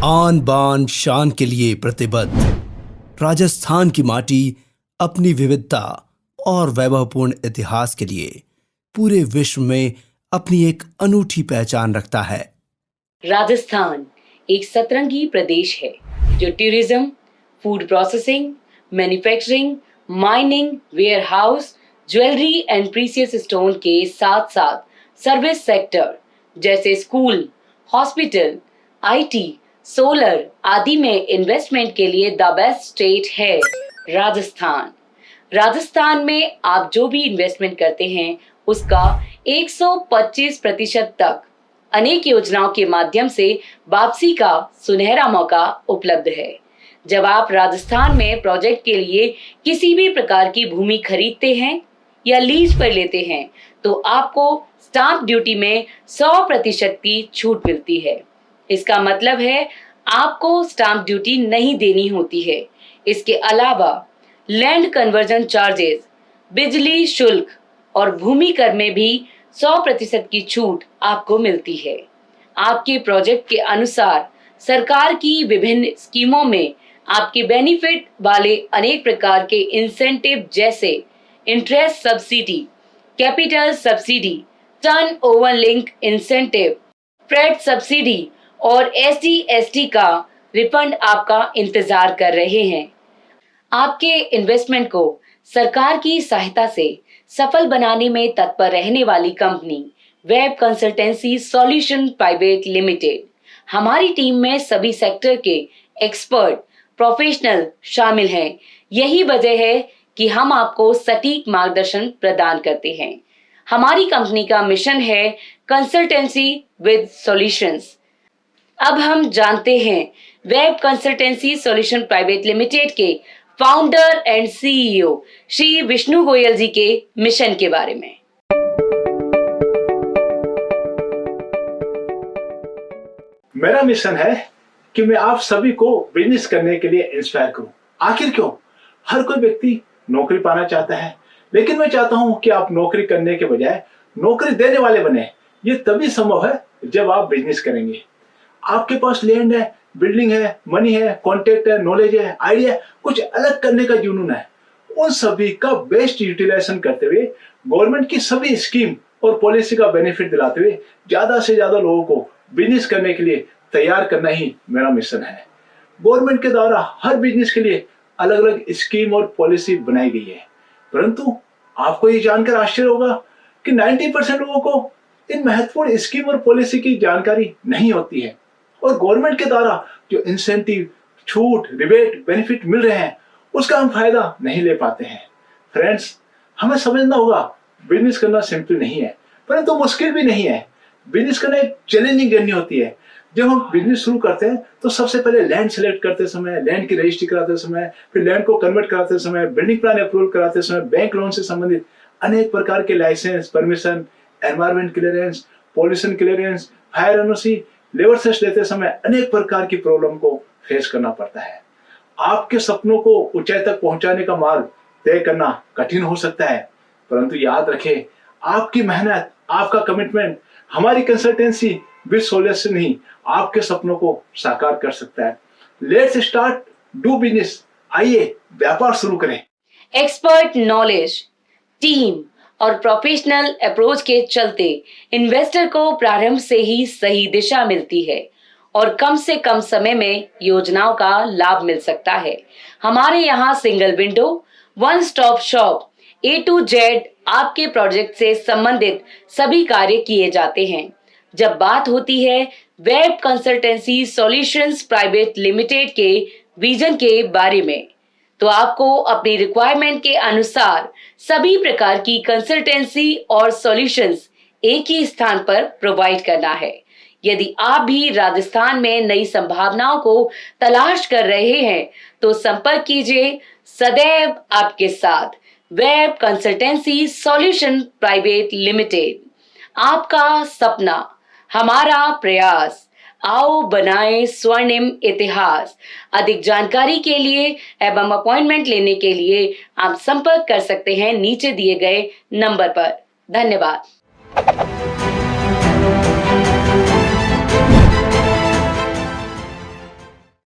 आन बान शान के लिए प्रतिबद्ध राजस्थान की माटी अपनी विविधता और वैभवपूर्ण इतिहास के लिए पूरे विश्व में अपनी एक अनूठी पहचान रखता है। राजस्थान एक सतरंगी प्रदेश है जो tourism, food processing, manufacturing, mining, warehouse, jewellery and precious stone के साथ साथ सर्विस सेक्टर जैसे स्कूल, हॉस्पिटल, आईटी, सोलर आदि में इन्वेस्टमेंट के लिए द बेस्ट स्टेट है राजस्थान। राजस्थान में आप जो भी इन्वेस्टमेंट करते हैं उसका 125% तक अनेक योजनाओं के माध्यम से वापसी का सुनहरा मौका उपलब्ध है। जब आप राजस्थान में प्रोजेक्ट के लिए किसी भी प्रकार की भूमि खरीदते हैं या लीज पर लेते हैं तो आपको स्टाम्प ड्यूटी में 100% की छूट मिलती है। इसका मतलब है आपको स्टाम्प ड्यूटी नहीं देनी होती है। इसके अलावा लैंड कन्वर्जन चार्जेस, बिजली शुल्क और भूमि कर में भी 100% की छूट आपको मिलती है। आपके प्रोजेक्ट के अनुसार सरकार की विभिन्न स्कीमों में आपके बेनिफिट वाले अनेक प्रकार के इंसेंटिव जैसे interest subsidy, capital subsidy, turn over link incentive, freight subsidy और एसडी/एसटी का रिफंड आपका इंतजार कर रहे हैं। आपके इन्वेस्टमेंट को सरकार की सहायता से सफल बनाने में तत्पर रहने वाली company web consultancy solution private limited. हमारी टीम में सभी सेक्टर के एक्सपर्ट प्रोफेशनल शामिल हैं। यही वजह है कि हम आपको सटीक मार्गदर्शन प्रदान करते हैं। हमारी कंपनी का मिशन है कंसल्टेंसी विद सॉल्यूशंस। अब हम जानते हैं web consultancy solution private limited के founder and CEO Shri Vishnu Goyal ji के मिशन के बारे में। मेरा मिशन है कि मैं आप सभी को बिजनेस करने के लिए इंस्पायर करूं। आखिर क्यों? हर कोई व्यक्ति नौकरी पाना चाहता है, लेकिन मैं चाहता हूं कि आप नौकरी करने के बजाय नौकरी देने वाले बने। ये तभी संभव है जब आप बिजनेस करेंगे। आपके पास लैंड है, बिल्डिंग है, मनी है, कॉन्टेक्ट है, नॉलेज है, आइडिया है, कुछ अलग करने का जुनून है। उन सभी का बेस्ट यूटिलाइजेशन करते हुए गवर्नमेंट की सभी स्कीम और पॉलिसी का बेनिफिट दिलाते हुए ज्यादा से ज्यादा लोगों को बिजनेस करने के लिए तैयार करना ही मेरा मिशन है। गवर्नमेंट के द्वारा हर बिजनेस के लिए अलग अलग स्कीम और पॉलिसी बनाई गई है, परंतु आपको ये जानकर आश्चर्य होगा कि 90% लोगों को इन महत्वपूर्ण स्कीम और पॉलिसी की जानकारी नहीं होती है और गवर्नमेंट के द्वारा जो इंसेंटिव, छूट, रिबेट, बेनिफिट मिल रहे हैं उसका हम फायदा नहीं ले पाते हैं। फ्रेंड्स, हमें समझना होगा बिजनेस करना सिंपल नहीं है, परंतु मुश्किल भी नहीं है। बिजनेस करना एक चैलेंजिंग जर्नी होती है। जब हम बिजनेस शुरू करते हैं तो सबसे पहले लैंड सेलेक्ट करते समय, लैंड की रजिस्ट्री कराते समय, फिर लैंड को कन्वर्ट कराते समय, बिल्डिंग प्लान अप्रूवल कराते समय, बैंक लोन से संबंधित अनेक प्रकार के licence, permission, environment clearance, pollution clearance, fire NOC, labour cess लेते समय अनेक प्रकार की प्रॉब्लम को फेस करना पड़ता है। आपके सपनों को ऊंचाई तक पहुंचाने का मार्ग तय करना कठिन हो सकता है, परंतु याद रखें, आपकी मेहनत, आपका कमिटमेंट हमारी कंसल्टेंसी विद सॉल्यूशन ही आपके सपनों को साकार कर सकता है। Let's start do business. आइए व्यापार शुरू करें। एक्सपर्ट नॉलेज, टीम और प्रोफेशनल अप्रोच के चलते इन्वेस्टर को प्रारंभ से ही सही दिशा मिलती है और कम से कम समय में योजनाओं का लाभ मिल सकता है। हमारे यहाँ single window, one stop shop, A to Z आपके प्रोजेक्ट से संबंधित सभी कार्य किए जाते हैं। जब बात होती है web consultancy solutions private limited के विजन के बारे में, तो आपको अपनी रिक्वायरमेंट के अनुसार सभी प्रकार की कंसल्टेंसी और सॉल्यूशंस एक ही स्थान पर प्रोवाइड करना है। यदि आप भी राजस्थान में नई संभावनाओं को तलाश कर रहे हैं तो संपर्क कीजिए सदैव आपके साथ web consultancy solution private limited. आपका सपना हमारा प्रयास, आओ बनाएं स्वर्णिम इतिहास। अधिक जानकारी के लिए एवं अपॉइंटमेंट लेने के लिए आप संपर्क कर सकते हैं नीचे दिए गए नंबर पर। धन्यवाद।